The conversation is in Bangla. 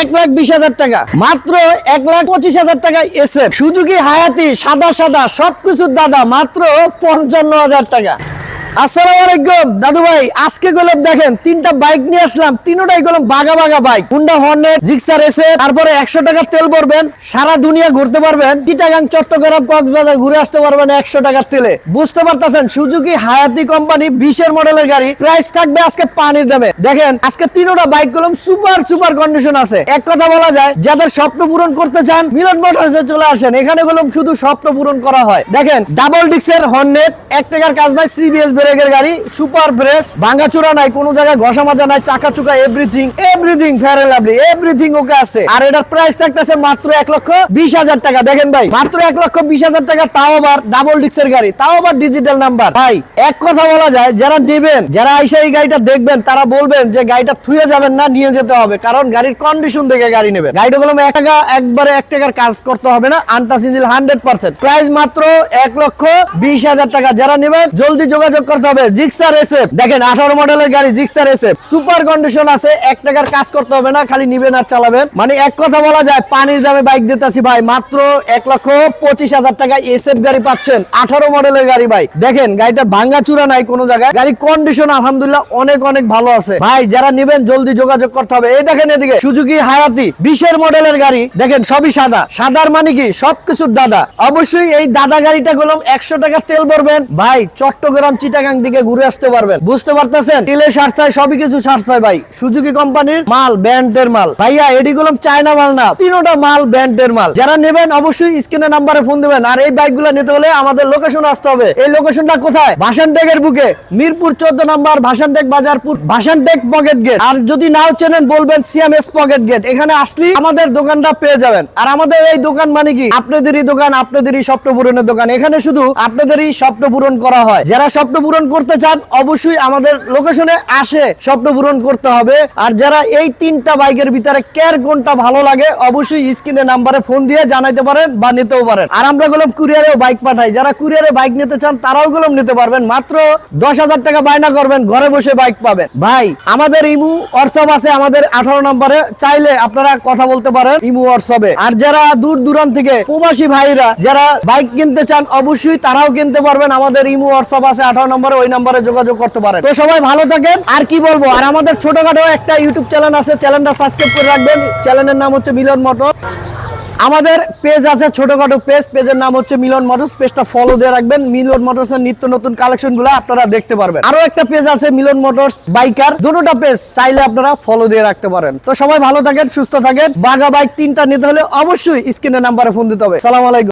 1,20,000 টাকা, মাত্র 1,25,000 টাকা এসএফ সুজুকি হায়াতি সাদা সাদা সবকিছুর দাদা মাত্র 55,000 টাকা। আসসালামু আলাইকুম দাদু ভাই, আজকে গেলাম দেখেন তিনটা বাইক নিয়ে আসলাম, তিনটাই গেলাম বাগা বাগা bike. Honda Hornet, Gixxer SF, তারপরে 100 টাকা তেল ভরবেন, সারা দুনিয়া ঘুরতে পারবেন, চিটাগাং চট্টগ্রাম কক্সবাজার ঘুরে আসতে পারবেন 100 টাকার তেলে। বুঝতে পারতেছেন সুজুকি হায়াতি কোম্পানি 20 এর মডেলের গাড়ি, প্রাইস থাকবে আজকে পানির দামে। দেখেন আজকে তিনটা বাইক গেলাম সুপার কন্ডিশন আছে। এক কথা বলা যায় যাদের স্বপ্ন পূরণ করতে চান মিলন মোটরসে চলে আসেন, এখানে গেলাম শুধু স্বপ্ন পূরণ করা হয়। দেখেন ডাবল ডিক্সের হর্নেট, 1 টাকার কাজ নাই, সিবিএস ব্রেকের গাড়ি, সুপার ফ্রেশ, ভাঙাচোরা নাই, কোনো জায়গায় ঘষা মাজা নাই, চাকা চুকা everything fair and lovely, everything okay আছে। আর এটার প্রাইস থাকতেছে মাত্র 1,20,000 টাকা। দেখেন ভাই মাত্র 1,20,000 টাকা, তাও আবার ডাবল ডিক্সের গাড়ি, তাও আবার ডিজিটাল নাম্বার। ভাই এক কথা বলা যায় যারা নেবেন, যারা আইসা এই গাড়িটা দেখবেন তারা বলবেন যে গাড়িটা থুয়ে যাবেন না, নিয়ে যেতে হবে, কারণ গাড়ির কন্ডিশন দেখে গাড়ি নেবেন। গাড়িটা গুলো একবারে 1 টাকার কাজ করতে হবে না, আনটাচ ইঞ্জিন 100%। প্রাইস মাত্র 1,20,000 টাকা। যারা নেবেন জলদি যোগাযোগ করতে হবে। জিক্সার এসএফ দেখেন 18 মডেলের গাড়ি, জিক্সার এসএফ সুপার কন্ডিশন আছে, 1 টাকার কাজ করতে হবে না, খালি নিবেন আর চালাবেন। মানে এক কথা বলা যায় পানির দামে বাইক দিতেছি ভাই, মাত্র 1,25,000 টাকা এসএফ গাড়ি পাচ্ছেন, 18 মডেলের গাড়ি। ভাই দেখেন গাড়িটা ভাঙ্গা চূড়া নাই কোনো জায়গায়, গাড়ি কন্ডিশন আলহামদুলিল্লাহ অনেক ভালো আছে। ভাই যারা নিবেন জলদি যোগাযোগ করতে হবে। এই দেখেন এদিকে সুজুকি হায়াতি 20 এর মডেলের গাড়ি, দেখেন সবই সাদা, সাদার মানে কি সবকিছুর দাদা। অবশ্যই এই দাদা গাড়িটা গুলো 100 টাকা তেল ভরবেন ভাই, চট্টগ্রাম চিটাগাং দিকে ঘুরে আসতে পারবেন। বুঝতে পারতেছেন তেলে সাশ্রয়, সবই কিছু সাশ্রয় ভাই। সুজুকি কোম্পানির মাল, ব্র্যান্ডের মাল ভাইয়া, এডি গুলো চায়না মাল না, তিনটা মাল ব্র্যান্ডের মাল। যারা নেবেন অবশ্যই স্ক্রিনে নাম্বারে ফোন দিবেন। আর এই বাইকগুলো নিতে হলে আমাদের লোকেশন আসতে হবে। এই লোকেশনটা কোথায়? ভাসানটেকের বুকে, মিরপুর 14 নম্বর, ভাসানটেক বাজারপুর, ভাসানটেক পকেট গেট। আর যদি নাও চেনেন বলবেন সিএমএস পকেট গেট। এখানে আসলে আমাদের দোকানটা পেয়ে যাবেন। আর আমাদের এই দোকান মানে কি আপনাদেরই দোকান, আপনাদেরই স্বপ্ন পূরণের দোকান। এখানে শুধু আপনাদেরই স্বপ্ন পূরণ করা হয়। যারা স্বপ্ন পূরণ করতে চান অবশ্যই আমাদের লোকেশনে আসে, স্বপ্ন পূরণ করতে হবে। আর যারা এই তিনটা বাইকের ভিতরে কেয়ার কোনটা ভালো লাগে অবশ্যই স্ক্রিনে নাম্বারে ফোন দিয়ে জানাইতে পারেন বা নিতেও পারেন। আর আমরা গুলো কুরিয়ারেও বাইক পাঠাই, যারা কুরিয়ারে বাইক নিতে চান তারাও গুলো নিতে পারবেন। মাত্র 10,000 টাকা বায়না করবেন, ঘরে বসে বাইক পাবেন। ভাই আমাদের ইমু হোয়াটসঅ্যাপ আছে, আমাদের 18 নম্বরে, চাইলে আপনারা কথা বলতে পারেন ইমু হোয়াটসঅ্যাপে। আর যারা দূর দূরান্ত থেকে প্রবাসী ভাইরা যারা বাইক কিনতে চান অবশ্যই তারাও কিনতে পারবেন। আমাদের ইমু হোয়াটসঅ্যাপ আছে 18 নম্বরে, ওই নম্বরে যোগাযোগ করতে পারেন। তো সবাই ভালো থাকেন। আর কি বলবো, আর আমাদের ছোটখাটো একটা ইউটিউব চ্যানেল আছে, চ্যানেলটা সাবস্ক্রাইব করে রাখবেন। চ্যানেলের নাম হচ্ছে মিলন মোটর। আমাদের পেজ আছে ছোটখাটো পেজ, পেজের নাম হচ্ছে মিলন মোটরস, পেজটা ফলো দিয়ে রাখবেন। মিলন মোটরসের নিত্য নতুন কালেকশন গুলো আপনারা দেখতে পারবেন। আরো একটা পেজ আছে মিলন মোটরস বাইকার, দুটোটা পেজ চাইলে আপনারা ফলো দিয়ে রাখতে পারেন। তো সবাই ভালো থাকেন, সুস্থ থাকেন। বাগা বাইক তিনটা নিতে হলে অবশ্যই স্ক্রিনে নাম্বারে ফোন দিতে হবে। সালাম আলাইকুম।